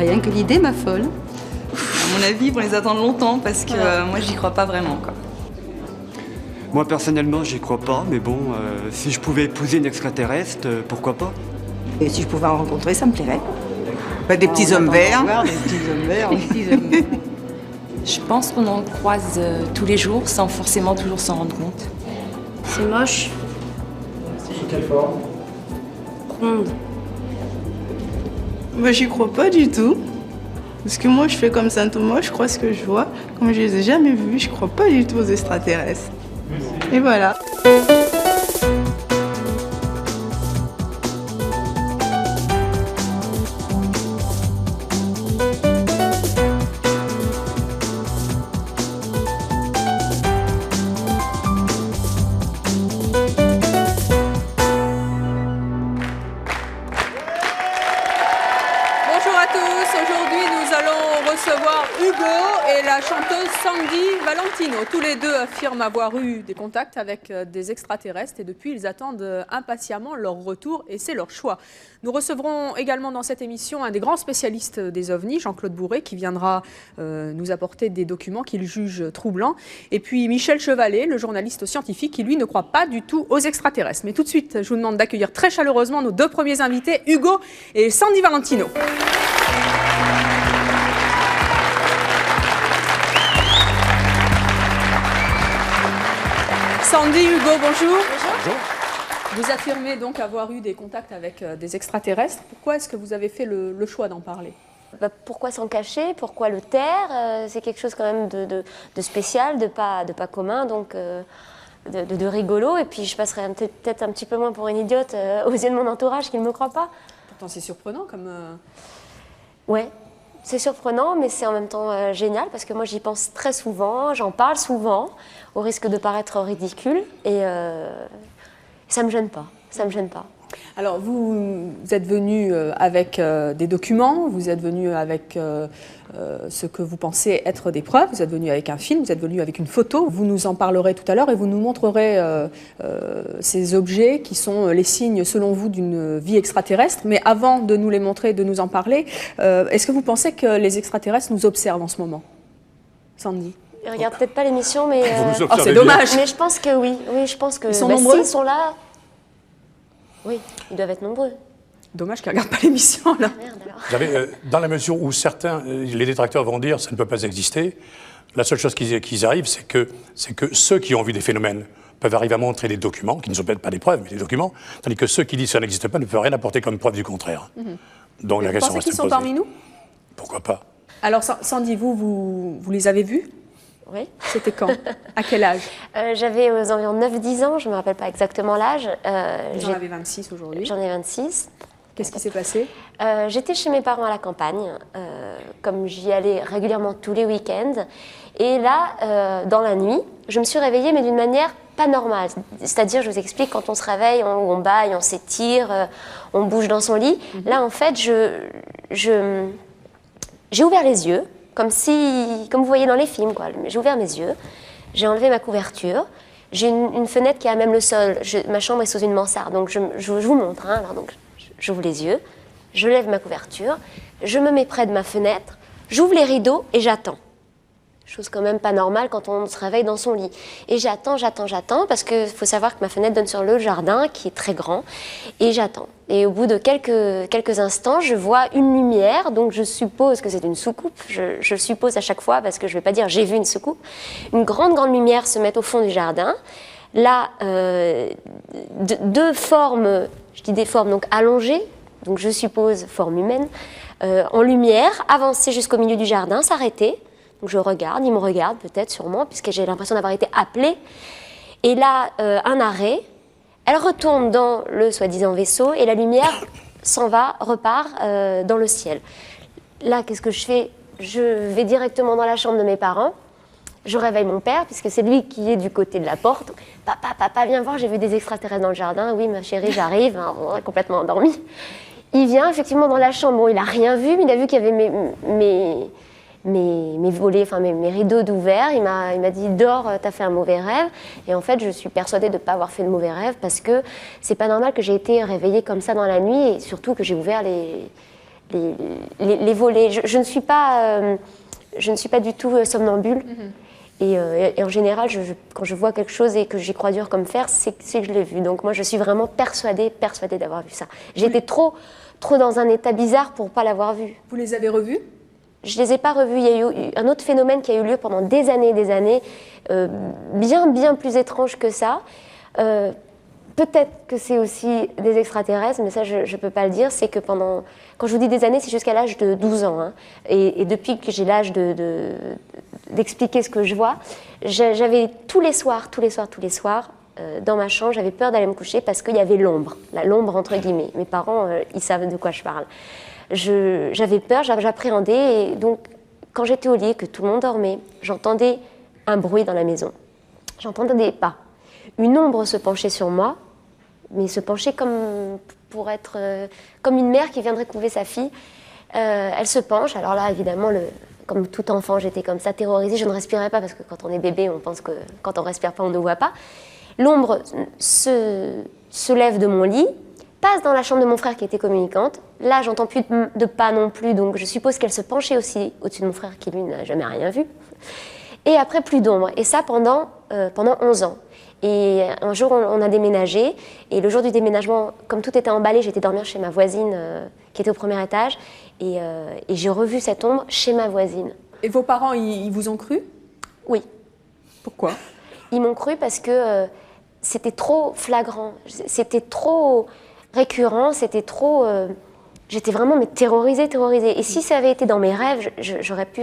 Rien que l'idée m'affole. À mon avis, ils vont les attendre longtemps parce que moi, j'y crois pas vraiment, quoi. Moi, personnellement, j'y crois pas, mais bon, si je pouvais épouser une extraterrestre, pourquoi pas? Et si je pouvais en rencontrer, ça me plairait. Des petits hommes verts. Des petits hommes verts. Je pense qu'on en croise tous les jours sans forcément toujours s'en rendre compte. C'est moche. Sous quelle forme? Ronde. J'y crois pas du tout. Parce que moi, je fais comme Saint Thomas, je crois ce que je vois. Comme je les ai jamais vus, je crois pas du tout aux extraterrestres. Et voilà. Bonjour à tous, aujourd'hui nous allons recevoir Hugo et la chanteuse Sandy Valentino. Tous les deux affirment avoir eu des contacts avec des extraterrestres et depuis ils attendent impatiemment leur retour et c'est leur choix. Nous recevrons également dans cette émission un des grands spécialistes des ovnis, Jean-Claude Bourré, qui viendra nous apporter des documents qu'il juge troublants. Et puis Michel Chevalet, le journaliste scientifique, qui lui ne croit pas du tout aux extraterrestres. Mais tout de suite, je vous demande d'accueillir très chaleureusement nos deux premiers invités, Hugo et Sandy Valentino. Sandy, Hugo, bonjour. Bonjour. Vous affirmez donc avoir eu des contacts avec des extraterrestres. Pourquoi est-ce que vous avez fait le choix d'en parler ? Pourquoi s'en cacher? Pourquoi le taire? C'est quelque chose quand même de spécial, de pas commun, donc de rigolo. Et puis je passerai peut-être un petit peu moins pour une idiote aux yeux de mon entourage qui ne me croit pas. Pourtant c'est surprenant comme... Ouais, c'est surprenant, mais c'est en même temps génial parce que moi j'y pense très souvent, j'en parle souvent, au risque de paraître ridicule. Et ça me gêne pas, ça me gêne pas. Alors, vous êtes venu avec des documents, vous êtes venu avec ce que vous pensez être des preuves, vous êtes venu avec un film, vous êtes venu avec une photo. Vous nous en parlerez tout à l'heure et vous nous montrerez ces objets qui sont les signes, selon vous, d'une vie extraterrestre. Mais avant de nous les montrer, de nous en parler, est-ce que vous pensez que les extraterrestres nous observent en ce moment? Sandy? Ils ne regardent peut-être pas l'émission, mais... Oh, c'est dommage. Mais je pense que oui, je pense que... Ils sont nombreux? S'ils sont là... Oui, ils doivent être nombreux. Dommage qu'ils ne regardent pas l'émission, là. Merde, alors. Dans la mesure où certains, les détracteurs vont dire ça ne peut pas exister, la seule chose qu'ils arrivent, c'est que ceux qui ont vu des phénomènes peuvent arriver à montrer des documents, qui ne sont peut-être pas des preuves, mais des documents, tandis que ceux qui disent que ça n'existe pas ne peuvent rien apporter comme preuve du contraire. Donc la question Vous pensez reste qu'ils sont posée. parmi nous? Pourquoi pas? Alors, Sandy, vous les avez vus? Oui. C'était quand? À quel âge? J'avais aux environs 9-10 ans, je ne me rappelle pas exactement l'âge. J'en avais 26 aujourd'hui. J'en ai 26. Qu'est-ce qui s'est passé? J'étais chez mes parents à la campagne, comme j'y allais régulièrement tous les week-ends. Et là, dans la nuit, je me suis réveillée, mais d'une manière pas normale. C'est-à-dire, je vous explique, quand on se réveille, on bâille, on s'étire, on bouge dans son lit. Là, en fait, j'ai ouvert les yeux, comme vous voyez dans les films, quoi. J'ai ouvert mes yeux, j'ai enlevé ma couverture, j'ai une fenêtre qui est à même le sol, ma chambre est sous une mansarde, donc je vous montre, hein. Alors, donc, j'ouvre les yeux, je lève ma couverture, je me mets près de ma fenêtre, j'ouvre les rideaux et j'attends. Chose quand même pas normale quand on se réveille dans son lit. Et j'attends, parce qu'il faut savoir que ma fenêtre donne sur le jardin, qui est très grand, et j'attends. Et au bout de quelques instants, je vois une lumière, donc je suppose que c'est une soucoupe, je suppose à chaque fois, parce que je ne vais pas dire j'ai vu une soucoupe. Une grande lumière se met au fond du jardin. Là, deux formes, je dis des formes donc allongées, donc je suppose forme humaine, en lumière, avancer jusqu'au milieu du jardin, s'arrêter. Donc je regarde, ils me regardent peut-être sûrement, puisque j'ai l'impression d'avoir été appelée. Et là, un arrêt, elle retourne dans le soi-disant vaisseau et la lumière s'en va, repart dans le ciel. Là, qu'est-ce que je fais? Je vais directement dans la chambre de mes parents. Je réveille mon père, puisque c'est lui qui est du côté de la porte. Papa, viens voir, j'ai vu des extraterrestres dans le jardin. Oui, ma chérie, j'arrive. Hein, on est complètement endormi. Il vient effectivement dans la chambre. Bon, il n'a rien vu, mais il a vu qu'il y avait mes volets, enfin mes rideaux d'ouvert. Il m'a dit dors, t'as fait un mauvais rêve. Et en fait, je suis persuadée de ne pas avoir fait de mauvais rêve parce que c'est pas normal que j'ai été réveillée comme ça dans la nuit et surtout que j'ai ouvert les volets. Je ne suis pas du tout somnambule. Et en général, quand je vois quelque chose et que j'y crois dur comme fer, c'est que je l'ai vu. Donc moi, je suis vraiment persuadée d'avoir vu ça. J'étais trop dans un état bizarre pour ne pas l'avoir vu. Vous les avez revus? Je ne les ai pas revus. Il y a eu un autre phénomène qui a eu lieu pendant des années, bien plus étrange que ça. Peut-être que c'est aussi des extraterrestres, mais ça, je ne peux pas le dire. C'est que quand je vous dis des années, c'est jusqu'à l'âge de 12 ans. Hein. Et depuis que j'ai l'âge d'expliquer ce que je vois, j'avais tous les soirs, dans ma chambre, j'avais peur d'aller me coucher parce qu'il y avait l'ombre entre guillemets. Mes parents, ils savent de quoi je parle. J'avais peur, j'appréhendais, et donc quand j'étais au lit, que tout le monde dormait, j'entendais un bruit dans la maison. J'entendais des pas. Une ombre se penchait sur moi, mais se penchait comme une mère qui viendrait couver sa fille. Elle se penche, alors là, évidemment, comme tout enfant, j'étais comme ça, terrorisée, je ne respirais pas, parce que quand on est bébé, on pense que quand on ne respire pas, on ne voit pas. L'ombre se lève de mon lit, passe dans la chambre de mon frère qui était communicante. Là, j'entends plus de pas non plus, donc je suppose qu'elle se penchait aussi au-dessus de mon frère qui, lui, n'a jamais rien vu. Et après, plus d'ombre. Et ça pendant 11 ans. Et un jour, on a déménagé. Et le jour du déménagement, comme tout était emballé, j'étais dormir chez ma voisine qui était au premier étage. Et j'ai revu cette ombre chez ma voisine. Et vos parents, ils vous ont cru? Oui. Pourquoi? Ils m'ont cru parce que c'était trop flagrant. C'était trop récurrent, c'était trop... J'étais vraiment terrorisée. Et si ça avait été dans mes rêves, j'aurais pu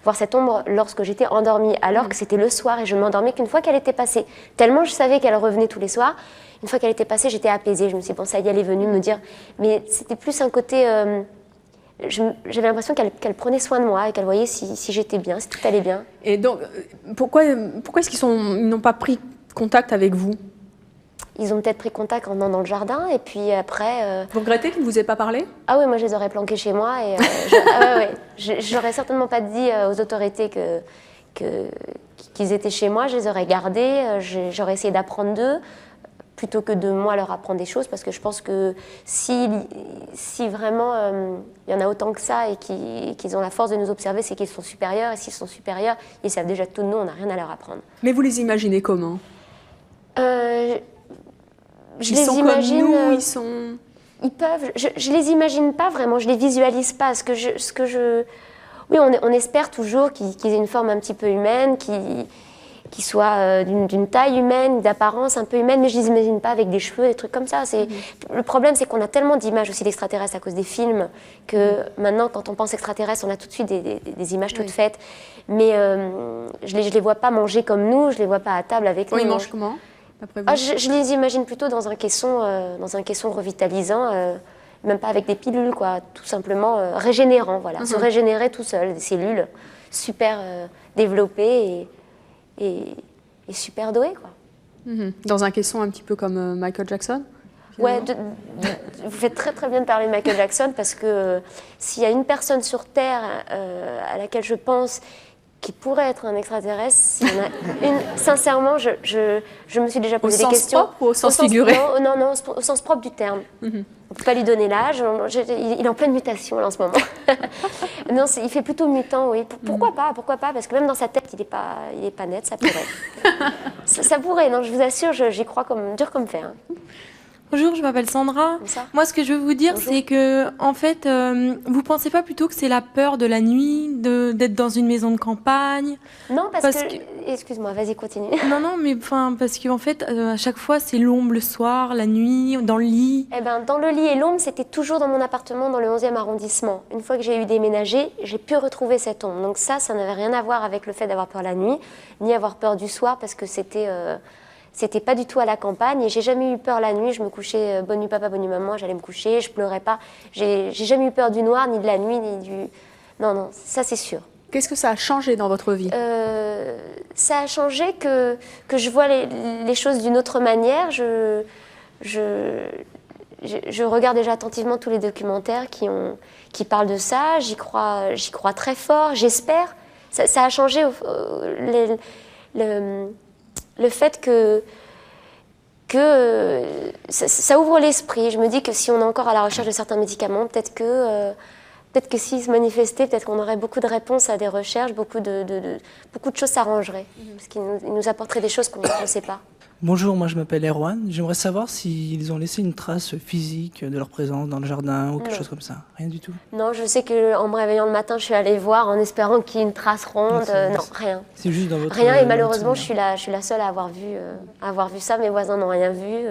voir cette ombre lorsque j'étais endormie, alors que c'était le soir et je ne m'endormais qu'une fois qu'elle était passée. Tellement je savais qu'elle revenait tous les soirs. Une fois qu'elle était passée, j'étais apaisée. Je me suis dit, bon, ça y est, elle est venue me dire... Mais c'était plus un côté... J'avais l'impression qu'elle prenait soin de moi et qu'elle voyait si j'étais bien, si tout allait bien. Et donc, pourquoi est-ce qu'ils n'ont pas pris contact avec vous? Ils ont peut-être pris contact en venant dans le jardin, et puis après... Vous regrettez qu'ils ne vous aient pas parlé? Ah oui, moi je les aurais planqués chez moi, et je n'aurais certainement pas dit aux autorités qu'ils étaient chez moi, je les aurais gardés, j'aurais essayé d'apprendre d'eux, plutôt que de moi leur apprendre des choses, parce que je pense que si vraiment il y en a autant que ça et qu'ils ont la force de nous observer, c'est qu'ils sont supérieurs, et s'ils sont supérieurs, ils savent déjà tout de nous, on n'a rien à leur apprendre. Mais vous les imaginez comment? Ils sont imagine, comme nous, ils sont... Ils peuvent... Je les imagine pas vraiment, je les visualise pas. Oui, on espère toujours qu'ils aient une forme un petit peu humaine, qu'ils soient d'une taille humaine, d'apparence un peu humaine, mais je les imagine pas avec des cheveux, des trucs comme ça. Le problème, c'est qu'on a tellement d'images aussi d'extraterrestres à cause des films, que maintenant, quand on pense extraterrestres, on a tout de suite des images toutes faites. Mais je les vois pas manger comme nous, je les vois pas à table avec nous. Ils mangent comment? Je les imagine plutôt dans un caisson revitalisant, même pas avec des pilules, quoi, tout simplement régénérant, voilà, se régénérer tout seul, des cellules super développées et super douées, quoi. Dans un caisson un petit peu comme Michael Jackson? Ouais, vous faites très très bien de parler de Michael Jackson, parce que s'il y a une personne sur Terre à laquelle je pense qui pourrait être un extraterrestre, s'il y en a une, sincèrement, je me suis déjà posé des questions. Au sens propre ou au sens figuré? Non, au sens propre du terme. On ne peut pas lui donner l'âge, il est en pleine mutation là en ce moment. Non, il fait plutôt mutant, oui. Pourquoi pas, parce que même dans sa tête, il est pas net, ça pourrait. ça pourrait, non, je vous assure, j'y crois dur comme fer. Hein. Bonjour, je m'appelle Sandra. Moi, ce que je veux vous dire, c'est que, en fait, vous pensez pas plutôt que c'est la peur de la nuit, d'être dans une maison de campagne? Non, parce que... Excuse-moi, vas-y, continue. Non, mais parce qu'en fait, à chaque fois, c'est l'ombre le soir, la nuit, dans le lit. Eh ben, dans le lit et l'ombre, c'était toujours dans mon appartement, dans le 11e arrondissement. Une fois que j'ai eu déménagé, j'ai pu retrouver cette ombre. Donc ça n'avait rien à voir avec le fait d'avoir peur la nuit, ni avoir peur du soir, parce que c'était pas du tout à la campagne, et j'ai jamais eu peur la nuit. Je me couchais, bonne nuit papa, bonne nuit maman, j'allais me coucher, je pleurais pas. J'ai jamais eu peur du noir, ni de la nuit, ni du... Non, ça c'est sûr. Qu'est-ce que ça a changé dans votre vie? Ça a changé que je vois les choses d'une autre manière. Je regarde déjà attentivement tous les documentaires qui parlent de ça. J'y crois très fort, j'espère. Ça a changé le fait que ça ouvre l'esprit. Je me dis que si on est encore à la recherche de certains médicaments, peut-être que Peut-être que s'ils se manifestaient, peut-être qu'on aurait beaucoup de réponses à des recherches, beaucoup de choses s'arrangeraient. Parce qu'ils nous apporteraient des choses qu'on ne sait pas. Bonjour, moi je m'appelle Erwan. J'aimerais savoir s'ils ont laissé une trace physique de leur présence dans le jardin ou quelque chose comme ça. Rien du tout. Non, je sais qu'en me réveillant le matin, je suis allée voir en espérant qu'il y ait une trace ronde. Non, rien. C'est juste dans votre... Rien, et malheureusement, je suis la seule à avoir vu ça. Mes voisins n'ont rien vu.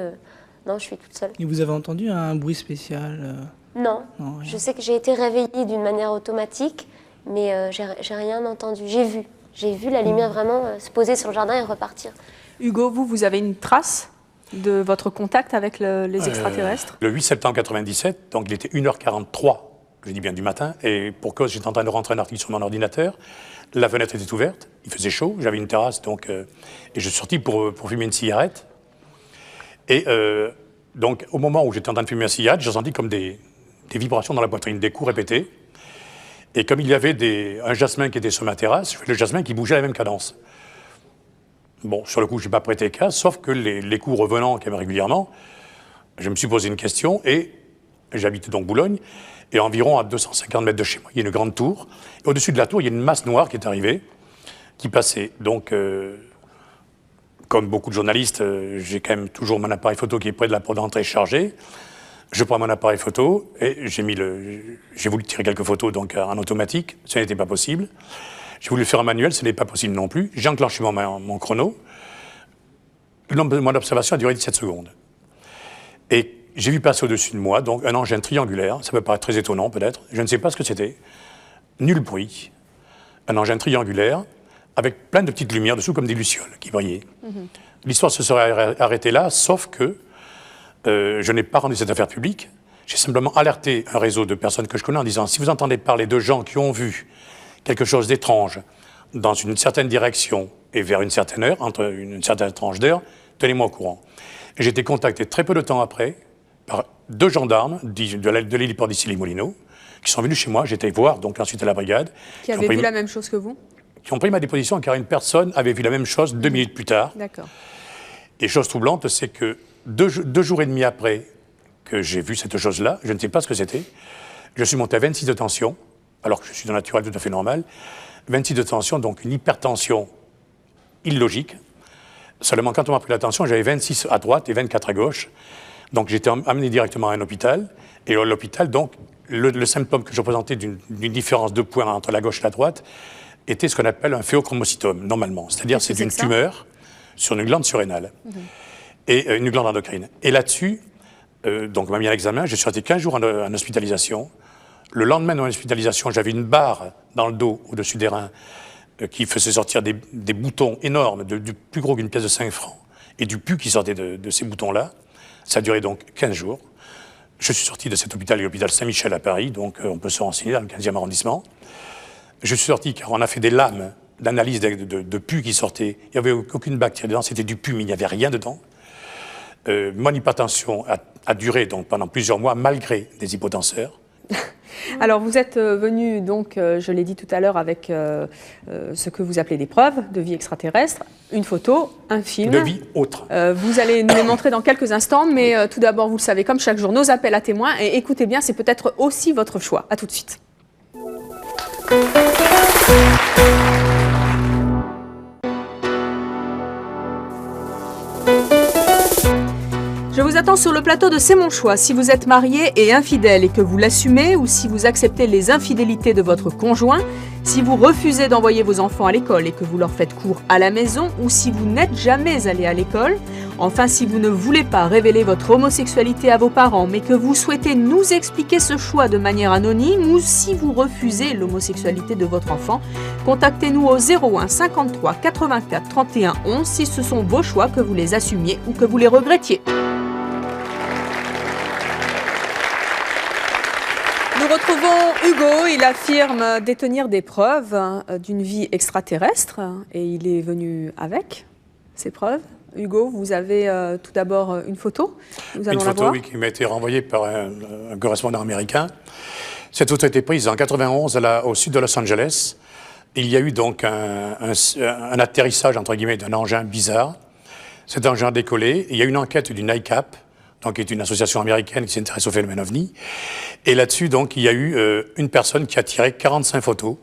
Non, je suis toute seule. Et vous avez entendu un bruit spécial Non. Je sais que j'ai été réveillée d'une manière automatique, mais j'ai rien entendu. J'ai vu la lumière vraiment se poser sur le jardin et repartir. Hugo, vous avez une trace de votre contact avec les extraterrestres? Le 8 septembre 97, donc il était 1h43, je dis bien du matin, et pour cause, j'étais en train de rentrer un article sur mon ordinateur. La fenêtre était ouverte, il faisait chaud, j'avais une terrasse, donc, et je suis sorti pour fumer une cigarette. Et donc, au moment où j'étais en train de fumer une cigarette, j'ai senti comme des vibrations dans la poitrine, des coups répétés. Et comme il y avait un jasmin qui était sur ma terrasse, le jasmin qui bougeait à la même cadence. Bon, sur le coup, je n'ai pas prêté cas, sauf que les coups revenant qu'il y avait régulièrement, je me suis posé une question, et j'habite donc Boulogne, et environ à 250 mètres de chez moi, il y a une grande tour, et au-dessus de la tour, il y a une masse noire qui est arrivée, qui passait. Donc, comme beaucoup de journalistes, j'ai quand même toujours mon appareil photo qui est près de la porte d'entrée chargé. Je prends mon appareil photo, et j'ai voulu tirer quelques photos donc, en automatique, ce n'était pas possible. J'ai voulu le faire en manuel, ce n'est pas possible non plus. J'ai enclenché mon chrono. Mon observation a duré 17 secondes. Et j'ai vu passer au-dessus de moi donc un engin triangulaire. Ça peut paraître très étonnant peut-être. Je ne sais pas ce que c'était. Nul bruit. Un engin triangulaire avec plein de petites lumières dessous comme des lucioles qui brillaient. L'histoire se serait arrêtée là, sauf que je n'ai pas rendu cette affaire publique. J'ai simplement alerté un réseau de personnes que je connais en disant si vous entendez parler de gens qui ont vu quelque chose d'étrange dans une certaine direction et vers une certaine heure, entre une certaine tranche d'heure, tenez-moi au courant. J'ai été contacté très peu de temps après par 2 gendarmes de l'héliport d'Issy-les-Moulineaux qui sont venus chez moi. J'étais voir donc ensuite à la brigade. Qui avaient vu la même chose que vous? Qui ont pris ma déposition car une personne avait vu la même chose 2 minutes plus tard. D'accord. Et chose troublante, c'est que 2 jours et demi après que j'ai vu cette chose-là, je ne sais pas ce que c'était, je suis monté à 26 de tension, alors que je suis d'un naturel tout à fait normal, 26 de tension, donc une hypertension illogique. Seulement, quand on m'a pris la tension, j'avais 26 à droite et 24 à gauche. Donc, j'étais amené directement à un hôpital. Et à l'hôpital, donc, le symptôme que je présentais d'une différence de points entre la gauche et la droite était ce qu'on appelle un phéochromocytome, normalement. C'est-à-dire, c'est une tumeur sur une glande surrénale et une glande endocrine. Et là-dessus, donc, on m'a mis à l'examen. Je suis resté 15 jours en hospitalisation. Le lendemain de mon hospitalisation, j'avais une barre dans le dos, au-dessus des reins, qui faisait sortir des boutons énormes, du plus gros qu'une pièce de 5 francs, et du pus qui sortait de ces boutons-là. Ça a duré donc 15 jours. Je suis sorti de cet hôpital, l'hôpital Saint-Michel à Paris, donc on peut se renseigner dans le 15e arrondissement. Je suis sorti car on a fait des lames d'analyse de pus qui sortaient. Il n'y avait aucune bactérie dedans, c'était du pus, mais il n'y avait rien dedans. Mon hypertension a duré donc pendant plusieurs mois, malgré des hypotenseurs. Alors, vous êtes venu, donc, je l'ai dit tout à l'heure, avec ce que vous appelez des preuves de vie extraterrestre, une photo, un film. De vie autre. Vous allez nous les montrer dans quelques instants, mais tout d'abord, vous le savez, comme chaque jour, nos appels à témoins. Et écoutez bien, c'est peut-être aussi votre choix. À tout de suite. Je vous attends sur le plateau de C'est mon choix. Si vous êtes marié et infidèle et que vous l'assumez, ou si vous acceptez les infidélités de votre conjoint, si vous refusez d'envoyer vos enfants à l'école et que vous leur faites cours à la maison, ou si vous n'êtes jamais allé à l'école, enfin si vous ne voulez pas révéler votre homosexualité à vos parents, mais que vous souhaitez nous expliquer ce choix de manière anonyme, ou si vous refusez l'homosexualité de votre enfant, contactez-nous au 01 53 84 31 11 si ce sont vos choix, que vous les assumiez ou que vous les regrettiez. Nous retrouvons Hugo, il affirme détenir des preuves d'une vie extraterrestre et il est venu avec ces preuves. Hugo, vous avez tout d'abord une photo. Nous allons la voir. Oui, qui m'a été renvoyée par un correspondant américain. Cette photo a été prise en 91 au sud de Los Angeles. Il y a eu donc un atterrissage, entre guillemets, d'un engin bizarre. Cet engin a décollé. Il y a eu une enquête du NICAP, donc qui est une association américaine qui s'intéresse au phénomène OVNI. Et là-dessus, donc, il y a eu une personne qui a tiré 45 photos,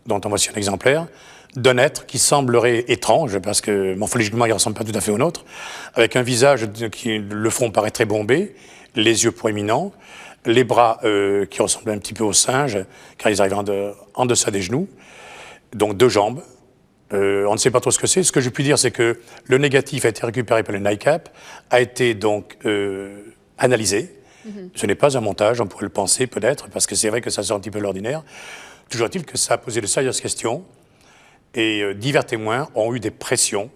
dont on voici un exemplaire, d'un être qui semblerait étrange, parce que morphologiquement, il ne ressemble pas tout à fait au nôtre, avec un visage qui, le front paraît très bombé, les yeux proéminents, les bras qui ressemblent un petit peu aux singes, car ils arrivent en deçà des genoux, donc 2 jambes. On ne sait pas trop ce que c'est. Ce que je puis dire, c'est que le négatif a été récupéré par le NICAP, a été donc analysé. Ce n'est pas un montage, on pourrait le penser peut-être, parce que c'est vrai que ça sort un petit peu de l'ordinaire. Toujours est-il que ça a posé de sérieuses questions, et divers témoins ont eu des pressions.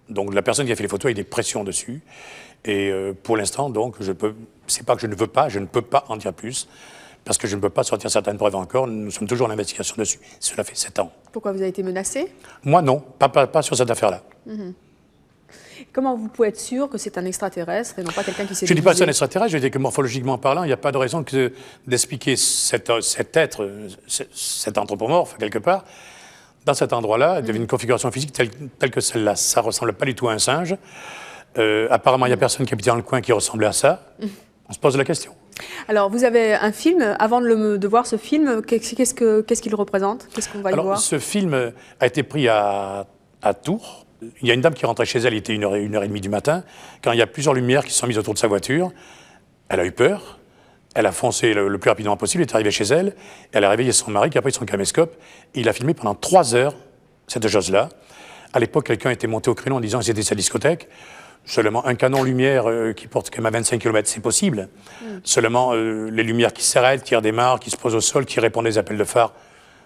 Donc la personne qui a fait les photos a eu des pressions dessus. Et pour l'instant, donc, c'est pas que je ne veux pas, je ne peux pas en dire plus, parce que je ne peux pas sortir certaines preuves encore. Nous sommes toujours en investigation dessus. Cela fait 7 ans. Pourquoi vous avez été menacé? Moi, non, pas sur cette affaire-là. Comment vous pouvez être sûr que c'est un extraterrestre et non pas quelqu'un qui s'est Je ne dis pas que c'est un déguisé? extraterrestre, je dis que morphologiquement parlant, il n'y a pas de raison d'expliquer cet être, cet anthropomorphe, quelque part, dans cet endroit-là, il y avait une configuration physique telle que celle-là. Ça ne ressemble pas du tout à un singe. Apparemment, il n'y a personne qui habitait dans le coin qui ressemblait à ça. On se pose la question. Alors, vous avez un film. Avant de voir ce film, qu'est-ce qu'il représente? Qu'est-ce qu'on va y voir? Ce film a été pris à Tours. Il y a une dame qui rentrait chez elle, il était 1h30 du matin, quand il y a plusieurs lumières qui se sont mises autour de sa voiture. Elle a eu peur. Elle a foncé le plus rapidement possible, elle est arrivée chez elle. Elle a réveillé son mari qui a pris son caméscope. Et il a filmé pendant 3 heures cette chose-là. À l'époque, quelqu'un était monté au créneau en disant que c'était sa discothèque. Seulement un canon lumière qui porte quand même à 25 km, c'est possible. Seulement les lumières qui s'arrêtent, qui redémarrent, qui se posent au sol, qui répondent aux appels de phare,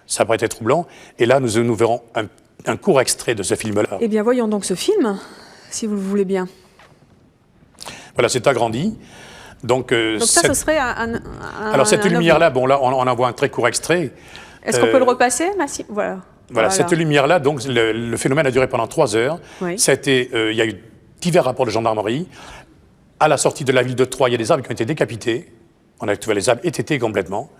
ça pourrait être troublant. Et là, nous verrons un court extrait de ce film-là. Eh bien, voyons donc ce film, si vous le voulez bien. Voilà, c'est agrandi. Donc ça, ce serait alors cette lumière-là, bon là, on en voit un très court extrait. Est-ce qu'on peut le repasser? Voilà, cette lumière-là, donc le phénomène a duré pendant 3 heures. Oui. Ça a été, il y a eu divers rapports de gendarmerie. À la sortie de la ville de Troyes, il y a des arbres qui ont été décapités. On a trouvé les arbres étêtés complètement,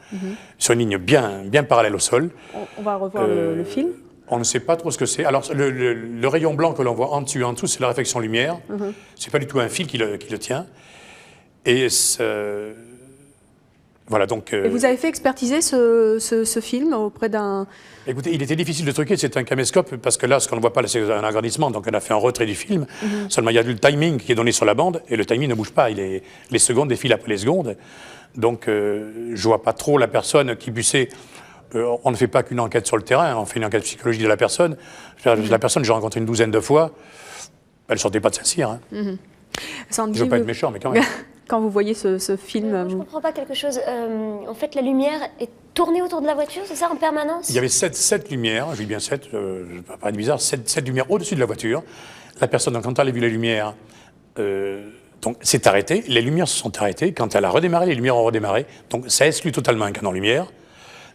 sur une ligne bien parallèle au sol. On va revoir le film. On ne sait pas trop ce que c'est. Alors, le rayon blanc que l'on voit en dessous, c'est la réflexion lumière. C'est pas du tout un fil qui le tient. Et voilà, donc... Et vous avez fait expertiser ce film auprès d'un... Écoutez, il était difficile de truquer, c'est un caméscope, parce que là, ce qu'on ne voit pas, c'est un agrandissement, donc on a fait un retrait du film. Seulement, il y a le timing qui est donné sur la bande, et le timing ne bouge pas. Les secondes défilent après les secondes. Donc, je ne vois pas trop la personne qui puissait... on ne fait pas qu'une enquête sur le terrain, on fait une enquête psychologique de la personne. La personne, j'ai rencontré une douzaine de fois, elle ne sortait pas de Saint-Cyr. Sandy, je ne veux pas être méchant, mais quand même. Quand vous voyez ce film... je ne comprends pas quelque chose. En fait, la lumière est tournée autour de la voiture, c'est ça, en permanence? Il y avait 7 lumières, je dis bien 7, pas paraît bizarre, 7 lumières au-dessus de la voiture. La personne, donc, quand elle a vu les lumières, donc s'est arrêtée. Les lumières se sont arrêtées. Quand elle a redémarré, les lumières ont redémarré. Donc ça exclut totalement un canon lumière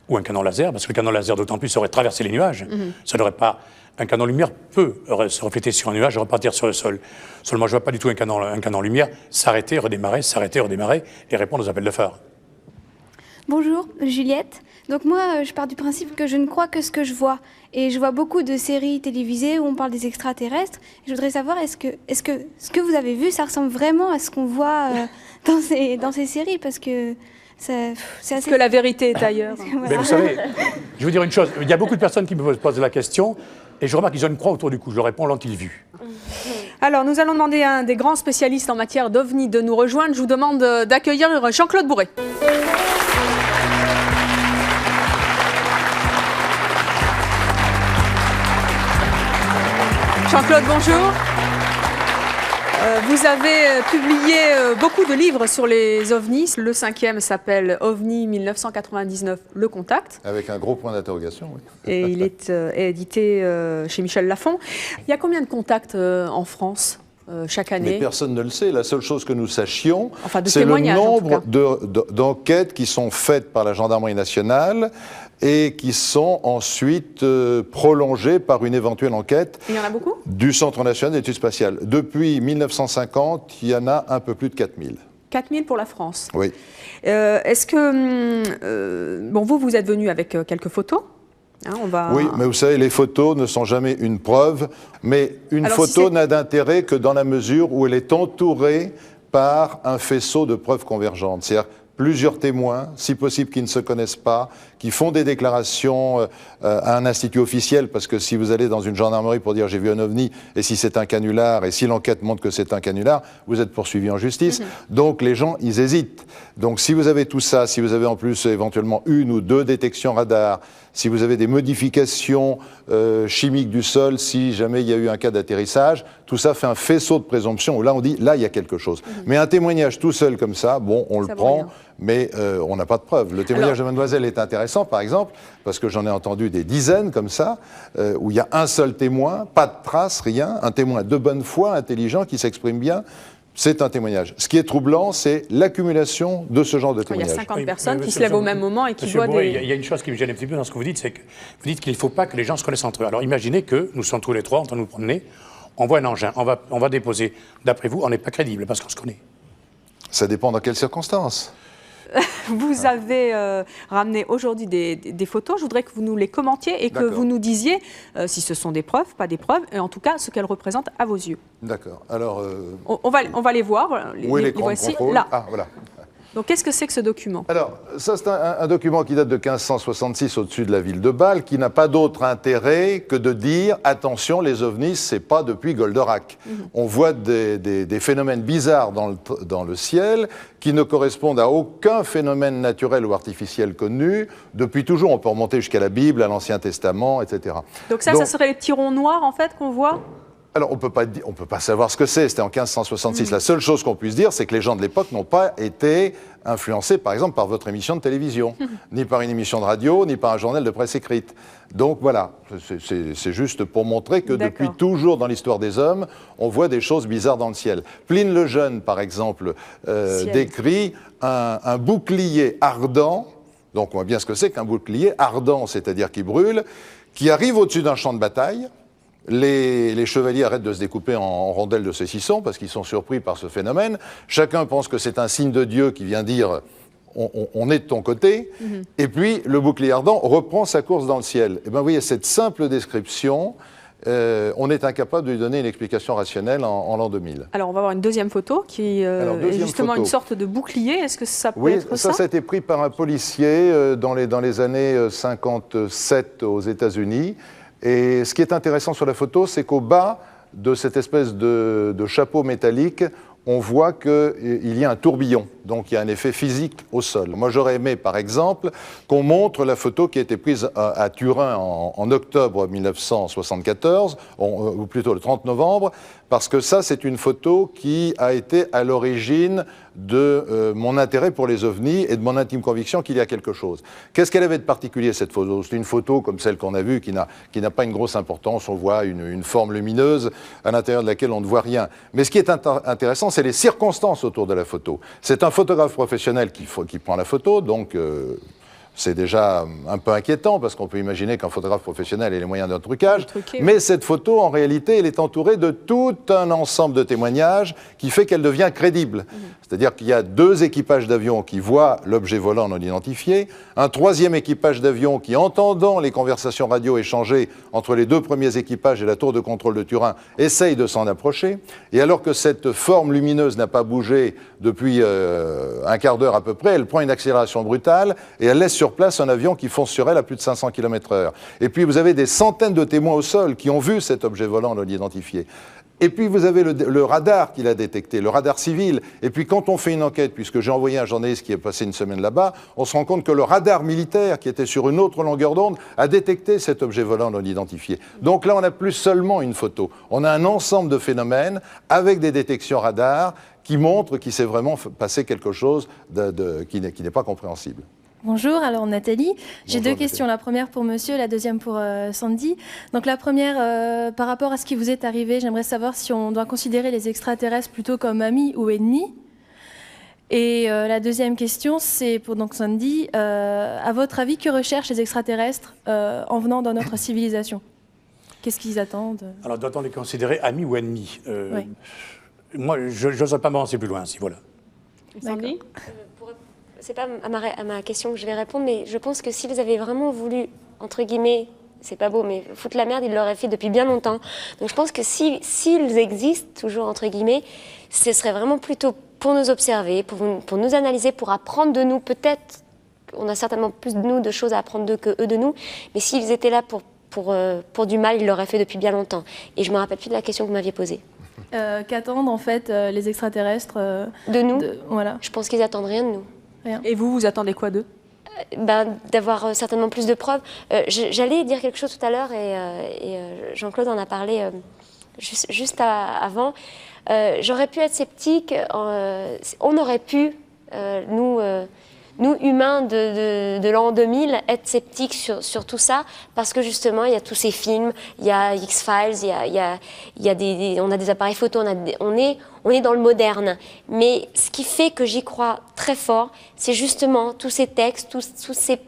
ou un canon laser, parce que le canon laser, d'autant plus, aurait traversé les nuages. Ça n'aurait pas... Un canon lumière peut se refléter sur un nuage et repartir sur le sol. Seulement, je ne vois pas du tout un canon lumière s'arrêter, redémarrer, et répondre aux appels de phare. Bonjour, Juliette. Donc moi, je pars du principe que je ne crois que ce que je vois. Et je vois beaucoup de séries télévisées où on parle des extraterrestres. Et je voudrais savoir, est-ce que ce que vous avez vu, ça ressemble vraiment à ce qu'on voit dans ces séries? Parce que... c'est assez... Est-ce que la vérité est ailleurs? Mais vous savez, je vais vous dire une chose. Il y a beaucoup de personnes qui me posent la question, et je remarque qu'ils ont une croix autour du cou. Je leur réponds l'ont-ils vu? Alors, nous allons demander à un des grands spécialistes en matière d'OVNI de nous rejoindre. Je vous demande d'accueillir Jean-Claude Bourré. Jean-Claude, bonjour. Vous avez publié beaucoup de livres sur les ovnis. Le 5e s'appelle OVNI 1999, Le Contact. Avec un gros point d'interrogation, oui. Et il est édité chez Michel Lafon. Il y a combien de contacts en France chaque année? Mais personne ne le sait. La seule chose que nous sachions, enfin, c'est le nombre d'enquêtes qui sont faites par la gendarmerie nationale et qui sont ensuite prolongées par une éventuelle enquête. Il y en a beaucoup? Du Centre national d'études spatiales. Depuis 1950, il y en a un peu plus de 4000. 4000 pour la France? Oui. Est-ce que... bon, vous êtes venu avec quelques photos. Oui, mais vous savez, les photos ne sont jamais une preuve, mais une photo n'a d'intérêt que dans la mesure où elle est entourée par un faisceau de preuves convergentes. C'est-à-dire plusieurs témoins, si possible qui ne se connaissent pas, qui font des déclarations à un institut officiel, parce que si vous allez dans une gendarmerie pour dire j'ai vu un ovni, et si c'est un canular, et si l'enquête montre que c'est un canular, vous êtes poursuivi en justice. Donc les gens, ils hésitent. Donc si vous avez tout ça, si vous avez en plus éventuellement 1 ou 2 détections radar, si vous avez des modifications chimiques du sol, si jamais il y a eu un cas d'atterrissage, tout ça fait un faisceau de présomption où là on dit, là il y a quelque chose. Mais un témoignage tout seul comme ça, bon, on le prend, mais on n'a pas de preuves. Le témoignage de mademoiselle est intéressant, par exemple, parce que j'en ai entendu des dizaines comme ça, où il y a un seul témoin, pas de traces, rien, un témoin de bonne foi, intelligent, qui s'exprime bien. C'est un témoignage. Ce qui est troublant, c'est l'accumulation de ce genre de témoignages. Il y a 50 personnes qui se lèvent au même moment et qui voient des... Il y a une chose qui me gêne un petit peu dans ce que vous dites, c'est que vous dites qu'il ne faut pas que les gens se connaissent entre eux. Alors imaginez que nous sommes tous les trois en train de nous promener, on voit un engin, on va déposer. D'après vous, on n'est pas crédible parce qu'on se connaît. Ça dépend dans quelles circonstances. Vous avez ramené aujourd'hui des photos. Je voudrais que vous nous les commentiez et que vous nous disiez si ce sont des preuves, pas des preuves, et en tout cas ce qu'elles représentent à vos yeux. D'accord. Alors, on va les voir. Où est l'écran de contrôle ? Là. Ah, voilà. Donc qu'est-ce que c'est que ce document ? Alors, ça c'est un document qui date de 1566 au-dessus de la ville de Bâle, qui n'a pas d'autre intérêt que de dire « Attention, les ovnis, c'est pas depuis Goldorak ». On voit des phénomènes bizarres dans le ciel qui ne correspondent à aucun phénomène naturel ou artificiel connu. Depuis toujours, on peut remonter jusqu'à la Bible, à l'Ancien Testament, etc. Donc ça serait les petits ronds noirs, en fait, qu'on voit ? Alors, on peut pas savoir ce que c'est, c'était en 1566. La seule chose qu'on puisse dire, c'est que les gens de l'époque n'ont pas été influencés, par exemple, par votre émission de télévision, ni par une émission de radio, ni par un journal de presse écrite. Donc voilà, c'est juste pour montrer que depuis toujours dans l'histoire des hommes, on voit des choses bizarres dans le ciel. Pline le Jeune, par exemple, décrit un bouclier ardent, donc on voit bien ce que c'est qu'un bouclier ardent, c'est-à-dire qui brûle, qui arrive au-dessus d'un champ de bataille. Les chevaliers arrêtent de se découper en rondelles de saucisson parce qu'ils sont surpris par ce phénomène. Chacun pense que c'est un signe de Dieu qui vient dire on est de ton côté. Et puis le bouclier ardent reprend sa course dans le ciel. Et bien vous voyez, cette simple description, on est incapable de lui donner une explication rationnelle en l'an 2000. Alors on va voir une deuxième photo qui est justement une sorte de bouclier. Est-ce que ça peut être ça ? Oui, ça a été pris par un policier dans les années 57 aux États-Unis. Et ce qui est intéressant sur la photo, c'est qu'au bas de cette espèce de chapeau métallique, on voit qu'il y a un tourbillon, donc il y a un effet physique au sol. Moi, j'aurais aimé, par exemple, qu'on montre la photo qui a été prise à Turin en octobre 1974, ou plutôt le 30 novembre, parce que ça, c'est une photo qui a été à l'origine de mon intérêt pour les ovnis et de mon intime conviction qu'il y a quelque chose. Qu'est-ce qu'elle avait de particulier, cette photo ? C'est une photo comme celle qu'on a vue, qui n'a pas une grosse importance. On voit une forme lumineuse à l'intérieur de laquelle on ne voit rien. Mais ce qui est intéressant, c'est les circonstances autour de la photo. C'est un photographe professionnel qui prend la photo, donc c'est déjà un peu inquiétant, parce qu'on peut imaginer qu'un photographe professionnel ait les moyens d'un trucage. Mais cette photo, en réalité, elle est entourée de tout un ensemble de témoignages qui fait qu'elle devient crédible. C'est-à-dire qu'il y a 2 équipages d'avions qui voient l'objet volant non identifié, un 3e équipage d'avions qui, entendant les conversations radio échangées entre les 2 premiers équipages et la tour de contrôle de Turin, essaye de s'en approcher. Et alors que cette forme lumineuse n'a pas bougé depuis un quart d'heure à peu près, elle prend une accélération brutale et elle laisse sur place un avion qui fonce sur elle à plus de 500 km/h. Et puis vous avez des centaines de témoins au sol qui ont vu cet objet volant non identifié. Et puis vous avez le radar qu'il a détecté, le radar civil. Et puis quand on fait une enquête, puisque j'ai envoyé un journaliste qui est passé une semaine là-bas, on se rend compte que le radar militaire, qui était sur une autre longueur d'onde, a détecté cet objet volant non identifié. Donc là, on n'a plus seulement une photo. On a un ensemble de phénomènes avec des détections radar qui montrent qu'il s'est vraiment passé quelque chose qui n'est pas compréhensible. Bonjour, alors Nathalie. J'ai 2 questions. La première pour monsieur, la deuxième pour Sandy. Donc la première, par rapport à ce qui vous est arrivé, j'aimerais savoir si on doit considérer les extraterrestres plutôt comme amis ou ennemis. Et la deuxième question, c'est pour donc Sandy. À votre avis, que recherchent les extraterrestres en venant dans notre civilisation ? Qu'est-ce qu'ils attendent ? Alors doit-on les considérer amis ou ennemis ? Oui. Moi, je n'oserais pas m'avancer plus loin, si voilà. Sandy ? C'est pas à ma question que je vais répondre, mais je pense que s'ils avaient vraiment voulu, entre guillemets, c'est pas beau, mais foutre la merde, ils l'auraient fait depuis bien longtemps. Donc je pense que s'ils existent, toujours entre guillemets, ce serait vraiment plutôt pour nous observer, pour nous analyser, pour apprendre de nous. Peut-être, on a certainement plus de nous, de choses à apprendre d'eux que eux de nous, mais s'ils étaient là pour du mal, ils l'auraient fait depuis bien longtemps. Et je me rappelle plus de la question que vous m'aviez posée. Qu'attendent en fait les extraterrestres de nous? Voilà. Je pense qu'ils attendent rien de nous. Rien. Et vous attendez quoi d'eux? D'avoir certainement plus de preuves. J'allais dire quelque chose tout à l'heure et Jean-Claude en a parlé juste avant. J'aurais pu être sceptique. On aurait pu, nous humains de l'an 2000, être sceptiques sur tout ça parce que justement il y a tous ces films, il y a X-Files, on a des appareils photo, on est dans le moderne. Mais ce qui fait que j'y crois très fort, c'est justement tous ces textes, toutes ces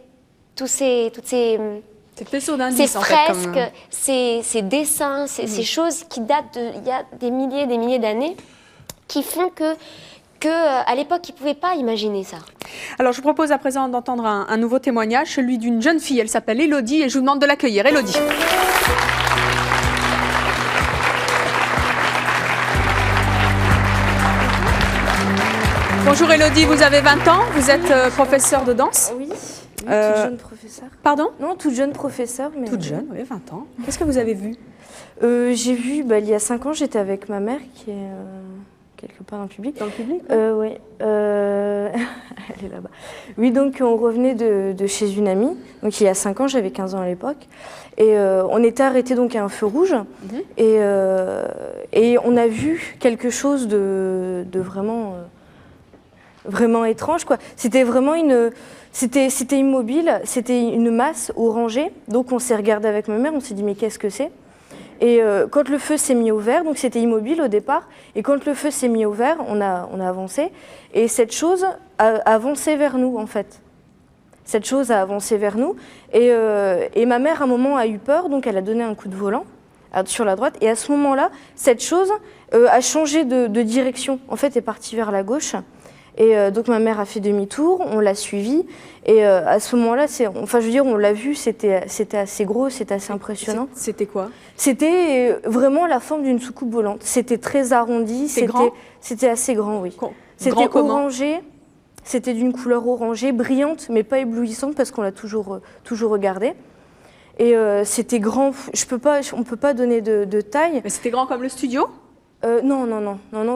fresques, ces dessins, ces choses qui datent il y a des milliers et des milliers d'années, qui font que à l'époque, ils ne pouvaient pas imaginer ça. Alors, je vous propose à présent d'entendre un nouveau témoignage, celui d'une jeune fille. Elle s'appelle Élodie et je vous demande de l'accueillir. Élodie. Bonjour Élodie, vous avez 20 ans, vous êtes professeure de danse? Oui, toute jeune professeure. Pardon? Non, toute jeune professeure. Mais toute jeune, oui, 20 ans. Qu'est-ce que vous avez vu? J'ai vu, il y a 5 ans, j'étais avec ma mère qui est quelque part dans le public. Dans le public? Oui. Elle est là-bas. Oui, donc on revenait de chez une amie. Donc il y a 5 ans, j'avais 15 ans à l'époque. Et on était arrêtés donc à un feu rouge. Et on a vu quelque chose de vraiment... vraiment étrange, quoi. C'était vraiment c'était immobile, c'était une masse orangée. Donc on s'est regardé avec ma mère, on s'est dit mais qu'est-ce que c'est? Et quand le feu s'est mis au vert, donc c'était immobile au départ, et quand le feu s'est mis au vert, on a avancé, et cette chose a avancé vers nous en fait. Cette chose a avancé vers nous, et ma mère à un moment a eu peur, donc elle a donné un coup de volant sur la droite, et à ce moment-là, cette chose a changé de direction, en fait, est partie vers la gauche. Et donc ma mère a fait demi-tour, on l'a suivie, et à ce moment-là, enfin je veux dire, on l'a vu, c'était assez gros, c'était assez impressionnant. C'était quoi? C'était vraiment la forme d'une soucoupe volante. C'était très arrondi, c'était assez grand, oui. C'était orangé, c'était d'une couleur orangée, brillante, mais pas éblouissante parce qu'on l'a toujours regardé. Et c'était grand, on peut pas donner de taille. Mais c'était grand comme le studio? Non,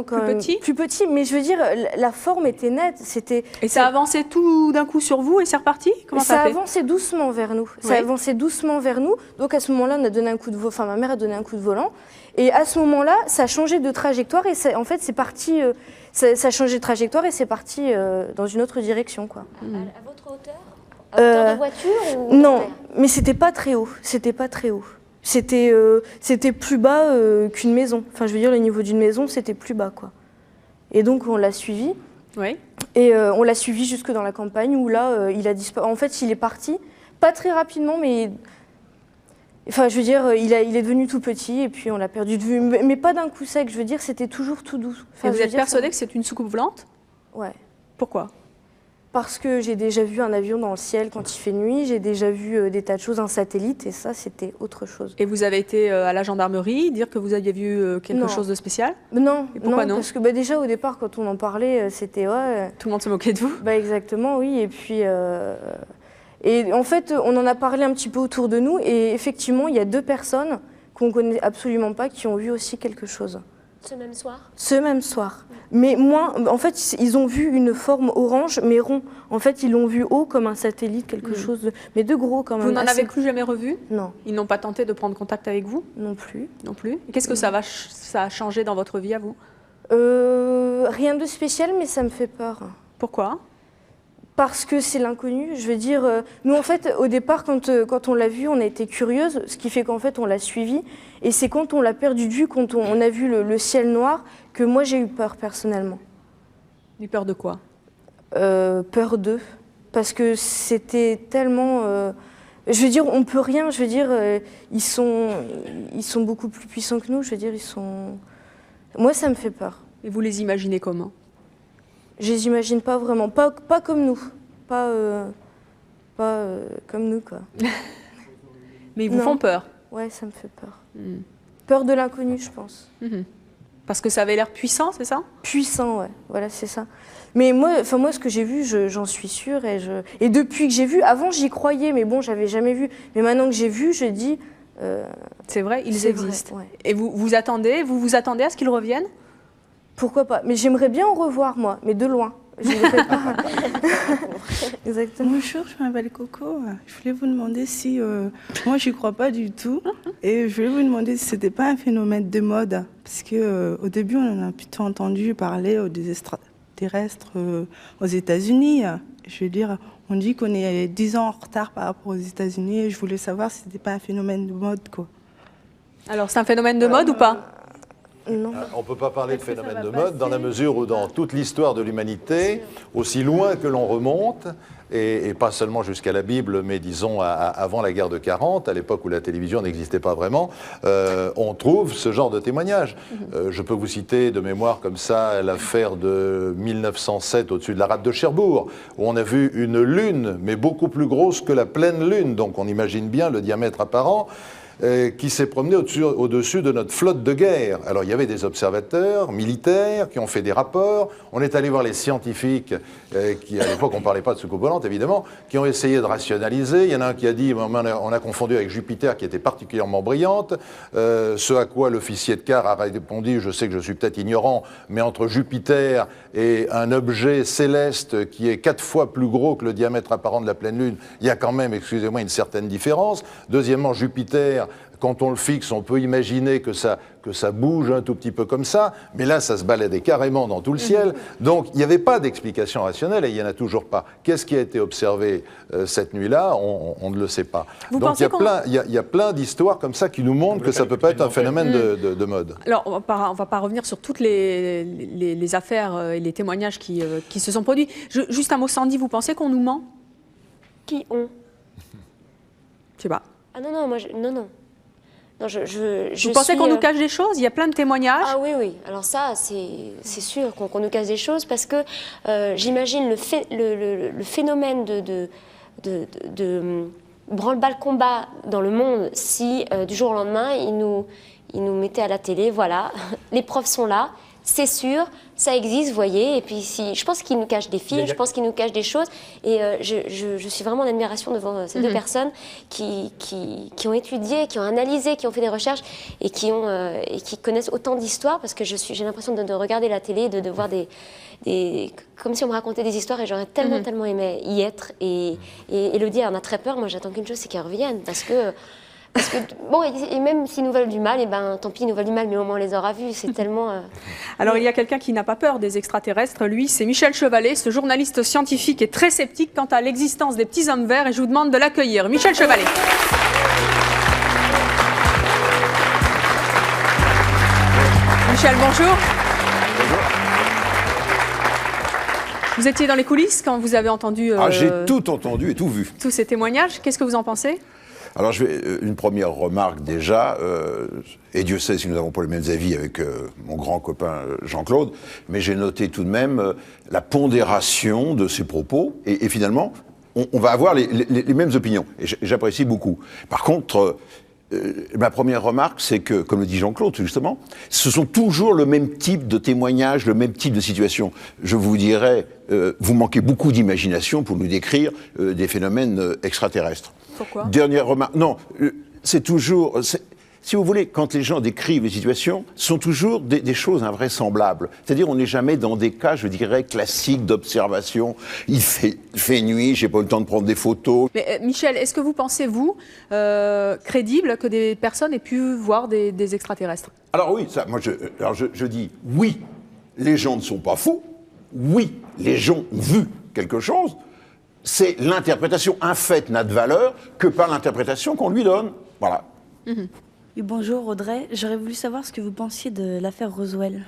quand même. Plus petit, mais je veux dire, la forme était nette. Et ça avançait tout d'un coup sur vous et c'est reparti? Comment ça fait? avançait doucement vers nous. Ça avançait doucement vers nous. Donc à ce moment-là, on a donné un coup de volant. Enfin, ma mère a donné un coup de volant. Et à ce moment-là, ça a changé de trajectoire et en fait, c'est parti. Ça a changé de trajectoire et c'est parti dans une autre direction, quoi. À votre hauteur? À hauteur de voiture ou non, mais c'était pas très haut. C'était pas très haut. C'était plus bas qu'une maison. Enfin, je veux dire, le niveau d'une maison, c'était plus bas, quoi. Et donc, on l'a suivi. Oui. Et on l'a suivi jusque dans la campagne où là, il a disparu. En fait, il est parti, pas très rapidement, mais... Enfin, je veux dire, il est devenu tout petit et puis on l'a perdu de vue. Mais pas d'un coup sec, je veux dire, c'était toujours tout doux. Enfin, et vous êtes persuadé que c'est une soucoupe volante? Ouais. Pourquoi? Parce que j'ai déjà vu un avion dans le ciel quand il fait nuit, j'ai déjà vu des tas de choses, un satellite, et ça, c'était autre chose. Et vous avez été à la gendarmerie dire que vous aviez vu quelque chose de spécial? Non, et pourquoi non? Parce que déjà, au départ, quand on en parlait, c'était... Ouais, tout le monde se moquait de vous? Exactement, oui, et puis... Et en fait, on en a parlé un petit peu autour de nous, et effectivement, il y a 2 personnes qu'on ne connaît absolument pas qui ont vu aussi quelque chose. Ce même soir? Ce même soir. Mais moi, en fait, ils ont vu une forme orange, mais rond. En fait, ils l'ont vu haut comme un satellite, quelque chose de... Mais de gros quand même. Vous n'en avez plus jamais revu? Non. Ils n'ont pas tenté de prendre contact avec vous? Non plus. Non plus. Et qu'est-ce que ça a changé dans votre vie à vous? Rien de spécial, mais ça me fait peur. Pourquoi? Parce que c'est l'inconnu. Je veux dire, nous en fait, au départ, quand on l'a vu, on a été curieuse, ce qui fait qu'en fait, on l'a suivi. Et c'est quand on l'a perdu de vue, quand on a vu le ciel noir, que moi j'ai eu peur personnellement. Eu peur de quoi? Peur d'eux. Parce que c'était tellement... je veux dire, on peut rien. Je veux dire, ils sont beaucoup plus puissants que nous. Je veux dire, ils sont... Moi, ça me fait peur. Et vous les imaginez comment? Je les imagine pas vraiment. Pas comme nous. Pas comme nous, quoi. Mais ils vous font peur? Ouais, ça me fait peur. Peur de l'inconnu, je pense. Parce que ça avait l'air puissant, c'est ça? Puissant, ouais. Voilà, c'est ça. Mais moi, ce que j'ai vu, j'en suis sûre. Et depuis que j'ai vu, avant j'y croyais, mais bon, j'avais jamais vu. Mais maintenant que j'ai vu, je dis... c'est vrai, ils existent. Vrai, ouais. Et vous attendez à ce qu'ils reviennent? Pourquoi pas? Mais j'aimerais bien en revoir, moi, mais de loin. Je voudrais pas. Exactement. Bonjour, je m'appelle Coco. Je voulais vous demander si... moi, je n'y crois pas du tout. Et je voulais vous demander si ce n'était pas un phénomène de mode. Parce qu'au début, on en a plutôt entendu parler des extraterrestres aux États-Unis. Je veux dire, on dit qu'on est 10 ans en retard par rapport aux États-Unis. Et je voulais savoir si ce n'était pas un phénomène de mode, quoi. Alors, c'est un phénomène de mode ou pas? Non. On ne peut pas parler de phénomène de mode dans la mesure où dans toute l'histoire de l'humanité, aussi loin que l'on remonte, et pas seulement jusqu'à la Bible, mais disons avant la guerre de 40, à l'époque où la télévision n'existait pas vraiment, on trouve ce genre de témoignages. Je peux vous citer de mémoire comme ça l'affaire de 1907 au-dessus de la rade de Cherbourg, où on a vu une lune, mais beaucoup plus grosse que la pleine lune, donc on imagine bien le diamètre apparent, qui s'est promené au-dessus de notre flotte de guerre. Alors il y avait des observateurs militaires qui ont fait des rapports, on est allé voir les scientifiques, qui à l'époque on ne parlait pas de soucoupe volante évidemment, qui ont essayé de rationaliser. Il y en a un qui a dit, on a confondu avec Jupiter qui était particulièrement brillante, ce à quoi l'officier de quart a répondu, je sais que je suis peut-être ignorant, mais entre Jupiter et un objet céleste qui est 4 fois plus gros que le diamètre apparent de la pleine Lune, il y a quand même, excusez-moi, une certaine différence. Deuxièmement, Jupiter, quand on le fixe, on peut imaginer que ça bouge un tout petit peu comme ça, mais là, ça se baladait carrément dans tout le ciel. Donc, il n'y avait pas d'explication rationnelle et il n'y en a toujours pas. Qu'est-ce qui a été observé cette nuit-là? On ne le sait pas. Donc, il y a plein d'histoires comme ça qui nous montrent que ça ne peut pas être un phénomène de mode. Alors, on ne va pas revenir sur toutes les affaires et les témoignages qui se sont produits. Juste un mot, Sandy, vous pensez qu'on nous ment? Qui ont? Je sais pas. Ah non, moi, non. Non, vous pensez qu'on nous cache des choses? Il y a plein de témoignages. Ah oui. Alors ça, c'est sûr qu'on nous cache des choses parce que j'imagine le phénomène de branle-bas-le-combat dans le monde si du jour au lendemain, ils nous mettaient à la télé, voilà, les preuves sont là, c'est sûr, ça existe, vous voyez, et puis je pense qu'ils nous cachent des films, je pense qu'ils nous cachent des choses, et je suis vraiment en admiration devant ces deux personnes qui ont étudié, qui ont analysé, qui ont fait des recherches, et qui connaissent autant d'histoires, parce que j'ai l'impression de regarder la télé, de voir comme si on me racontait des histoires, et j'aurais tellement aimé y être, et Elodie en a très peur, moi j'attends qu'une chose, c'est qu'elle revienne, parce que bon, et même s'ils nous veulent du mal, et ben tant pis, ils nous veulent du mal, mais au moins on les aura vus, c'est tellement... Alors il y a quelqu'un qui n'a pas peur des extraterrestres, lui, c'est Michel Chevalet, ce journaliste scientifique est très sceptique quant à l'existence des petits hommes verts, et je vous demande de l'accueillir. Michel Chevalet. Michel, bonjour. Vous étiez dans les coulisses quand vous avez entendu... j'ai tout entendu et tout vu. Tous ces témoignages, qu'est-ce que vous en pensez? Alors, une première remarque déjà, et Dieu sait si nous n'avons pas les mêmes avis avec mon grand copain Jean-Claude, mais j'ai noté tout de même la pondération de ses propos, et finalement, on va avoir les mêmes opinions, et j'apprécie beaucoup. Par contre, ma première remarque, c'est que, comme le dit Jean-Claude justement, ce sont toujours le même type de témoignages, le même type de situation. Je vous dirais, vous manquez beaucoup d'imagination pour nous décrire des phénomènes extraterrestres. Pourquoi? Dernière remarque. Non, c'est toujours... Si vous voulez, quand les gens décrivent les situations, ce sont toujours des choses invraisemblables. C'est-à-dire, on n'est jamais dans des cas, je dirais, classiques d'observation. Il fait nuit, j'ai pas eu le temps de prendre des photos. Mais Michel, est-ce que vous pensez, vous, crédible que des personnes aient pu voir des extraterrestres? Alors oui, ça, moi, je dis oui, les gens ne sont pas fous. Oui, les gens ont vu quelque chose. C'est l'interprétation. Un fait n'a de valeur que par l'interprétation qu'on lui donne. Voilà. Oui, bonjour Audrey. J'aurais voulu savoir ce que vous pensiez de l'affaire Roswell.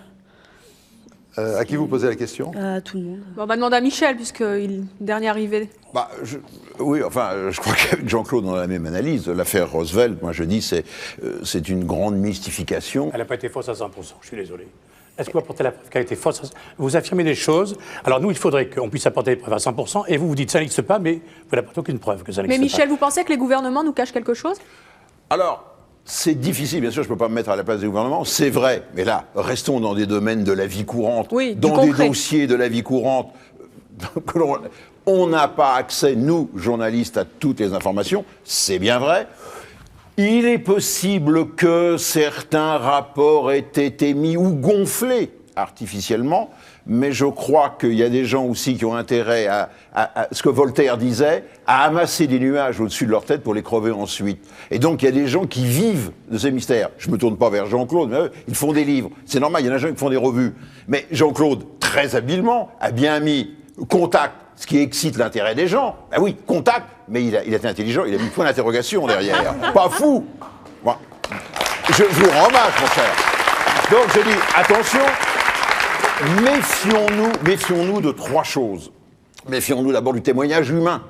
À qui vous posez la question? À tout le monde. Bon, on va demander à Michel, puisqu'il est dernier arrivé. Oui, enfin, je crois qu'avec Jean-Claude, on a la même analyse. L'affaire Roswell, moi je dis, c'est une grande mystification. Elle n'a pas été fausse à 100%, je suis désolé. Est-ce que vous apportez la preuve qu'elle a été fausse? Vous affirmez des choses. Alors nous, il faudrait qu'on puisse apporter des preuves à 100%, et vous dites que ça n'existe pas, mais vous n'apportez aucune preuve que ça n'existe pas. Mais Michel, vous pensez que les gouvernements nous cachent quelque chose? Alors, C'est difficile, bien sûr, je ne peux pas me mettre à la place du gouvernement, c'est vrai, mais là, restons dans des domaines de la vie courante, dans des dossiers de la vie courante. On n'a pas accès, nous, journalistes, à toutes les informations, c'est bien vrai. Il est possible que certains rapports aient été émis ou gonflés artificiellement, mais je crois qu'il y a des gens aussi qui ont intérêt à ce que Voltaire disait, à amasser des nuages au-dessus de leur tête pour les crever ensuite. Et donc il y a des gens qui vivent de ces mystères. Je ne me tourne pas vers Jean-Claude, mais eux, ils font des livres. C'est normal, il y en a des gens qui font des revues. Mais Jean-Claude, très habilement, a bien mis contact, ce qui excite l'intérêt des gens. Ben oui, contact, mais il a été intelligent, il a mis point d'interrogation derrière. Pas fou. Bon. Je vous rends hommage, mon cher. Donc je dis, attention, méfions-nous de trois choses. Méfions-nous d'abord du témoignage humain.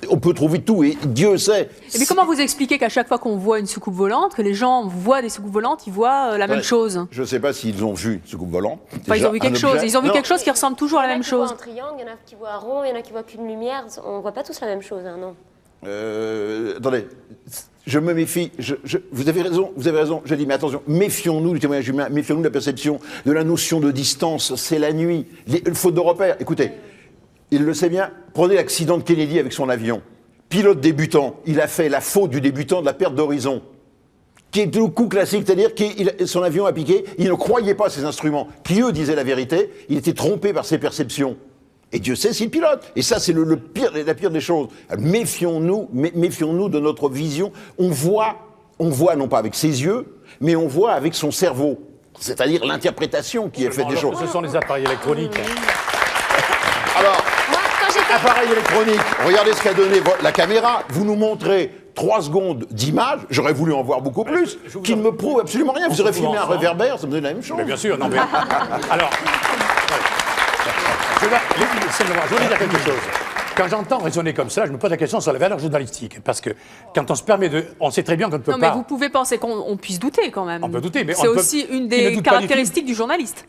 On peut trouver tout, et Dieu sait. Mais comment vous expliquez qu'à chaque fois qu'on voit une soucoupe volante, que les gens voient des soucoupes volantes, ils voient la même chose? Je ne sais pas s'ils ont vu une soucoupe volante. Enfin, ils ont vu quelque chose. Ils ont vu quelque chose qui ressemble toujours à la même chose. Il y en a qui voient un triangle, il y en a qui voient un rond, il y en a qui voient qu'une lumière. On ne voit pas tous la même chose, hein, non? Attendez, je me méfie. Vous avez raison. Je dis, mais attention, méfions-nous du témoignage humain, méfions-nous de la perception, de la notion de distance. C'est la nuit. Faute de repères. Écoutez, il le sait bien. Prenez l'accident de Kennedy avec son avion. Pilote débutant, il a fait la faute du débutant de la perte d'horizon, qui est le coup classique, c'est-à-dire que son avion a piqué, il ne croyait pas à ses instruments, qui eux disaient la vérité, il était trompé par ses perceptions. Et Dieu sait s'il pilote. Et ça, c'est la pire des choses. Méfions-nous de notre vision. On voit non pas avec ses yeux, mais on voit avec son cerveau. C'est-à-dire l'interprétation qui est faite des choses. Ce sont les appareils électroniques. Alors, appareil électronique, regardez ce qu'a donné la caméra. Vous nous montrez 3 secondes d'image, j'aurais voulu en voir beaucoup plus, qui ne me prouve absolument rien. Vous aurez filmé un réverbère, ça me donne la même chose. Mais bien sûr, non mais... Alors... Je voulais dire quelque chose. Quand j'entends raisonner comme ça, je me pose la question sur la valeur journalistique. Parce que quand on se permet de... On sait très bien qu'on ne peut pas... Non, mais vous pouvez penser qu'on puisse douter quand même. On peut douter, mais c'est aussi une des caractéristiques du journaliste.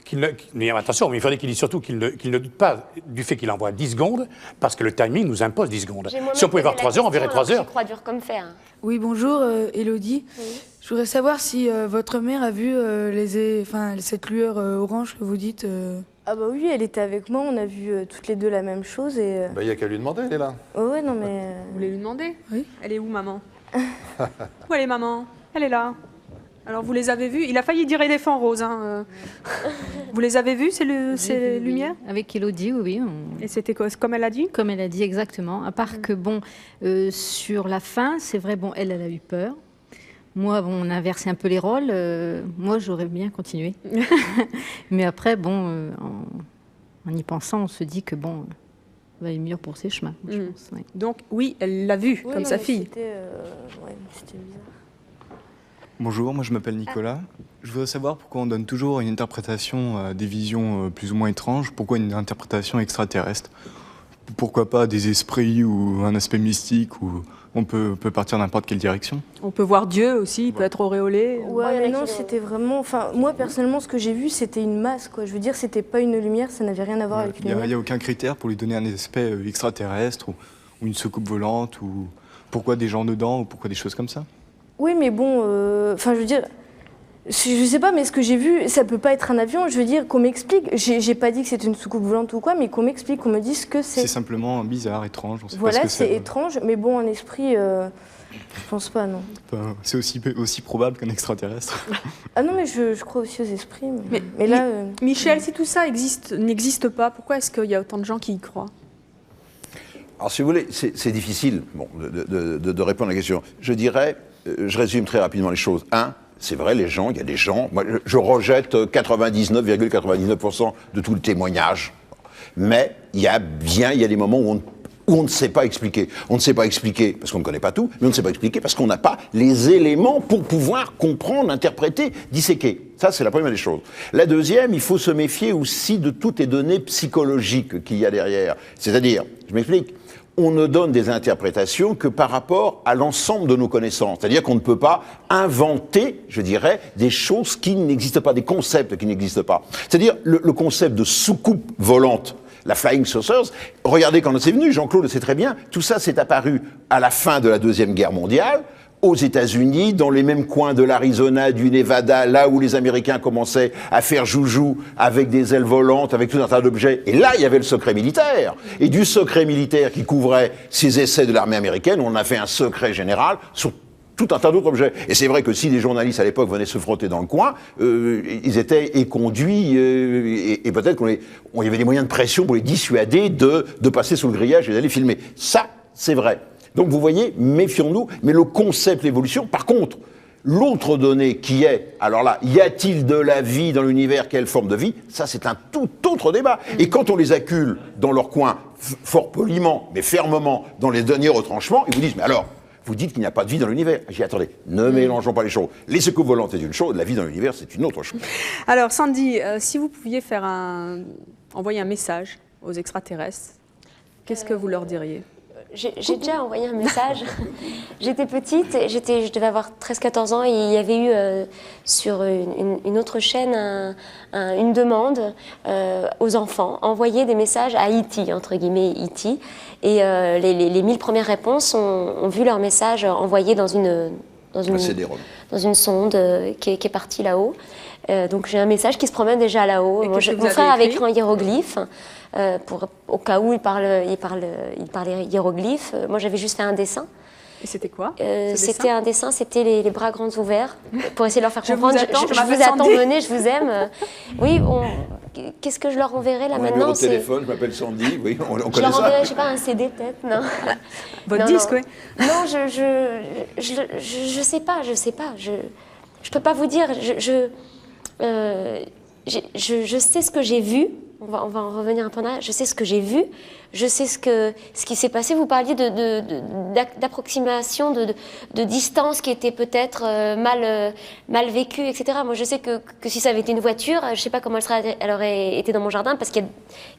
Mais attention, mais il faudrait qu'il dise surtout qu'il ne doute pas du fait qu'il envoie 10 secondes, parce que le timing nous impose 10 secondes. Si on pouvait voir 3 heures, on verrait 3 heures. Je crois dur comme fer. Oui, bonjour, Élodie. Oui. Je voudrais savoir si votre mère a vu cette lueur orange que vous dites... Ah bah oui, elle était avec moi, on a vu toutes les deux la même chose et... Bah, il n'y a qu'à lui demander, elle est là. Oh ouais, non mais... Vous voulez lui demander? Oui. Elle est où, maman? Où elle est, maman? Elle est là. Alors, vous les avez vus? Il a failli dire éléphant rose. Hein. Vous les avez vus, ces lumières? Avec Élodie, oui. Et c'était comme elle a dit? Comme elle a dit, exactement. À part que, bon, sur la fin, c'est vrai, bon, elle a eu peur. Moi, bon, on a inversé un peu les rôles. Moi, j'aurais bien continué. Mais après, bon, en y pensant, on se dit que, bon, on va aller mieux pour ses chemins, je pense. Ouais. Donc, oui, elle l'a vu, comme sa fille. C'était bizarre. Bonjour, moi je m'appelle Nicolas. Je voudrais savoir pourquoi on donne toujours une interprétation à des visions plus ou moins étranges. Pourquoi une interprétation extraterrestre? Pourquoi pas des esprits ou un aspect mystique ou... On peut partir dans n'importe quelle direction. On peut voir Dieu aussi, il peut être auréolé. Ouais, mais non, c'était vraiment... Enfin, moi, personnellement, ce que j'ai vu, c'était une masse, quoi. Je veux dire, c'était pas une lumière, ça n'avait rien à voir avec une lumière. Il n'y a aucun critère pour lui donner un aspect extraterrestre ou une soucoupe volante ou pourquoi des gens dedans ou pourquoi des choses comme ça. Oui, mais bon... Enfin, je veux dire... Je sais pas, mais ce que j'ai vu, ça peut pas être un avion. Je veux dire, qu'on m'explique. J'ai pas dit que c'était une soucoupe volante ou quoi, mais qu'on m'explique, qu'on me dise ce que c'est. C'est simplement bizarre, étrange. On sait voilà, pas ce que c'est étrange, mais bon, en esprit, je pense pas, non. C'est aussi probable qu'un extraterrestre. Ah non, mais je crois aussi aux esprits. Mais là, Michel, si tout ça n'existe pas, pourquoi est-ce qu'il y a autant de gens qui y croient? Alors, si vous voulez, c'est difficile de répondre à la question. Je dirais, je résume très rapidement les choses. C'est vrai, il y a des gens... Moi, je rejette 99,99% de tout le témoignage. Mais il y a des moments où on ne sait pas expliquer. On ne sait pas expliquer parce qu'on ne connaît pas tout, mais on ne sait pas expliquer parce qu'on n'a pas les éléments pour pouvoir comprendre, interpréter, disséquer. Ça, c'est la première des choses. La deuxième, il faut se méfier aussi de toutes les données psychologiques qu'il y a derrière. C'est-à-dire, je m'explique, on ne donne des interprétations que par rapport à l'ensemble de nos connaissances. C'est-à-dire qu'on ne peut pas inventer, je dirais, des choses qui n'existent pas, des concepts qui n'existent pas. C'est-à-dire le concept de soucoupe volante, la flying saucers, regardez quand c'est venu, Jean-Claude le sait très bien, tout ça s'est apparu à la fin de la Deuxième Guerre mondiale, aux États-Unis, dans les mêmes coins de l'Arizona, du Nevada, là où les Américains commençaient à faire joujou avec des ailes volantes, avec tout un tas d'objets. Et là, il y avait le secret militaire. Et du secret militaire qui couvrait ces essais de l'armée américaine, on a fait un secret général sur tout un tas d'autres objets. Et c'est vrai que si des journalistes à l'époque venaient se frotter dans le coin, ils étaient éconduits et peut-être qu'il y avait des moyens de pression pour les dissuader de passer sous le grillage et d'aller filmer. Ça, c'est vrai. Donc vous voyez, méfions-nous, mais le concept l'évolution, par contre, l'autre donnée qui est, alors là, y a-t-il de la vie dans l'univers, quelle forme de vie, ça c'est un tout autre débat. Et quand on les accule dans leur coin, fort poliment, mais fermement, dans les derniers retranchements, ils vous disent, mais alors, vous dites qu'il n'y a pas de vie dans l'univers. J'ai dit, attendez, ne mélangeons pas les choses. Les soucoupes volantes c'est une chose, la vie dans l'univers c'est une autre chose. Alors Sandy, si vous pouviez envoyer un message aux extraterrestres, qu'est-ce que vous leur diriez ? J'ai déjà envoyé un message. J'étais petite, je devais avoir 13-14 ans et il y avait eu sur une autre chaîne une demande aux enfants, envoyer des messages à E.T., entre guillemets E.T. Et les 1000 premières réponses ont vu leur message envoyé dans une sonde qui est partie là-haut. Donc j'ai un message qui se promène déjà là-haut. Mon frère avait écrit en hiéroglyphe. Au cas où il parlait hiéroglyphe. Moi, j'avais juste fait un dessin. Et c'était quoi C'était un dessin, c'était les bras grands ouverts, pour essayer de leur faire comprendre. Je vous attends, venez, je vous aime. Oui, qu'est-ce que je leur enverrai là maintenant? Mon téléphone, je m'appelle Sandy, oui, on connaît ça. Je leur enverrai, je sais pas, un CD peut-être, non? Votre disque, oui. Non, je sais pas, je peux pas vous dire. Je sais ce que j'ai vu. On va en revenir un peu en arrière. Je sais ce que j'ai vu, je sais ce qui s'est passé. Vous parliez d'approximation, de distance qui était peut-être mal vécue, etc. Moi, je sais que si ça avait été une voiture, je ne sais pas comment elle aurait été dans mon jardin, parce qu'il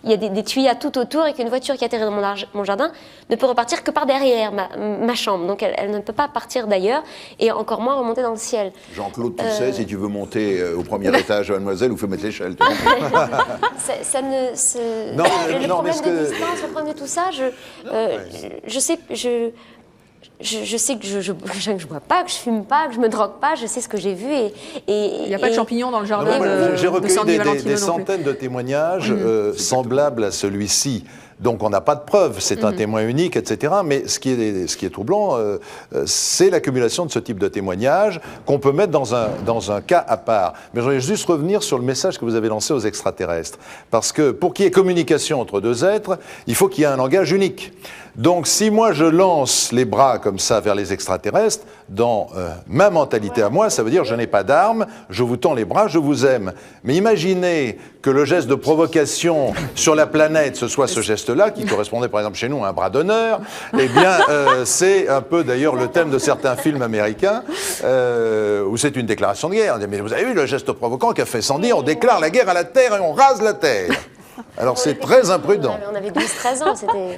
y a des tuyaux tout autour et qu'une voiture qui atterrit dans mon jardin ne peut repartir que par derrière ma chambre. Donc, elle ne peut pas partir d'ailleurs et encore moins remonter dans le ciel. Jean-Claude, tu sais, si tu veux monter au premier étage, mademoiselle, il faut mettre l'échelle. Le problème de distance, le problème de tout ça, je sais que je bois pas, que je fume pas, que je me drogue pas, je sais ce que j'ai vu il n'y a pas de champignons dans le jardin. J'ai recueilli des centaines de témoignages semblables à celui-ci. Donc on n'a pas de preuves, c'est un témoin unique, etc. Mais ce qui est troublant, c'est l'accumulation de ce type de témoignages qu'on peut mettre dans un cas à part. Mais je voudrais juste revenir sur le message que vous avez lancé aux extraterrestres. Parce que pour qu'il y ait communication entre deux êtres, il faut qu'il y ait un langage unique. Donc si moi je lance les bras comme ça vers les extraterrestres, dans ma mentalité à moi, ça veut dire je n'ai pas d'armes, je vous tends les bras, je vous aime. Mais imaginez que le geste de provocation sur la planète, ce soit ce geste-là, qui correspondait par exemple chez nous à un bras d'honneur, eh bien c'est un peu d'ailleurs le thème de certains films américains, où c'est une déclaration de guerre. Mais vous avez vu le geste provoquant qu'a fait Sandy, on déclare la guerre à la Terre et on rase la Terre. Alors c'est très imprudent. On avait 12-13 ans.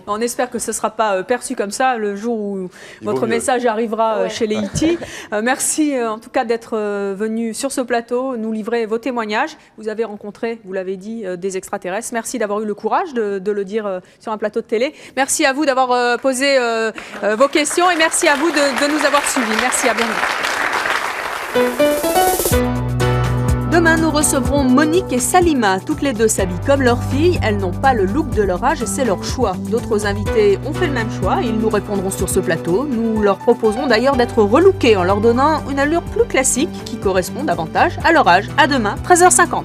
On espère que ce ne sera pas perçu comme ça le jour où votre message arrivera chez les E.T. Merci en tout cas d'être venu sur ce plateau, nous livrer vos témoignages. Vous avez rencontré, vous l'avez dit, des extraterrestres. Merci d'avoir eu le courage de le dire sur un plateau de télé. Merci à vous d'avoir posé vos questions et merci à vous de nous avoir suivis. Merci, à bientôt. Demain, nous recevrons Monique et Salima. Toutes les deux s'habillent comme leur fille. Elles n'ont pas le look de leur âge et c'est leur choix. D'autres invités ont fait le même choix. Ils nous répondront sur ce plateau. Nous leur proposerons d'ailleurs d'être relookés en leur donnant une allure plus classique qui correspond davantage à leur âge. À demain, 13h50.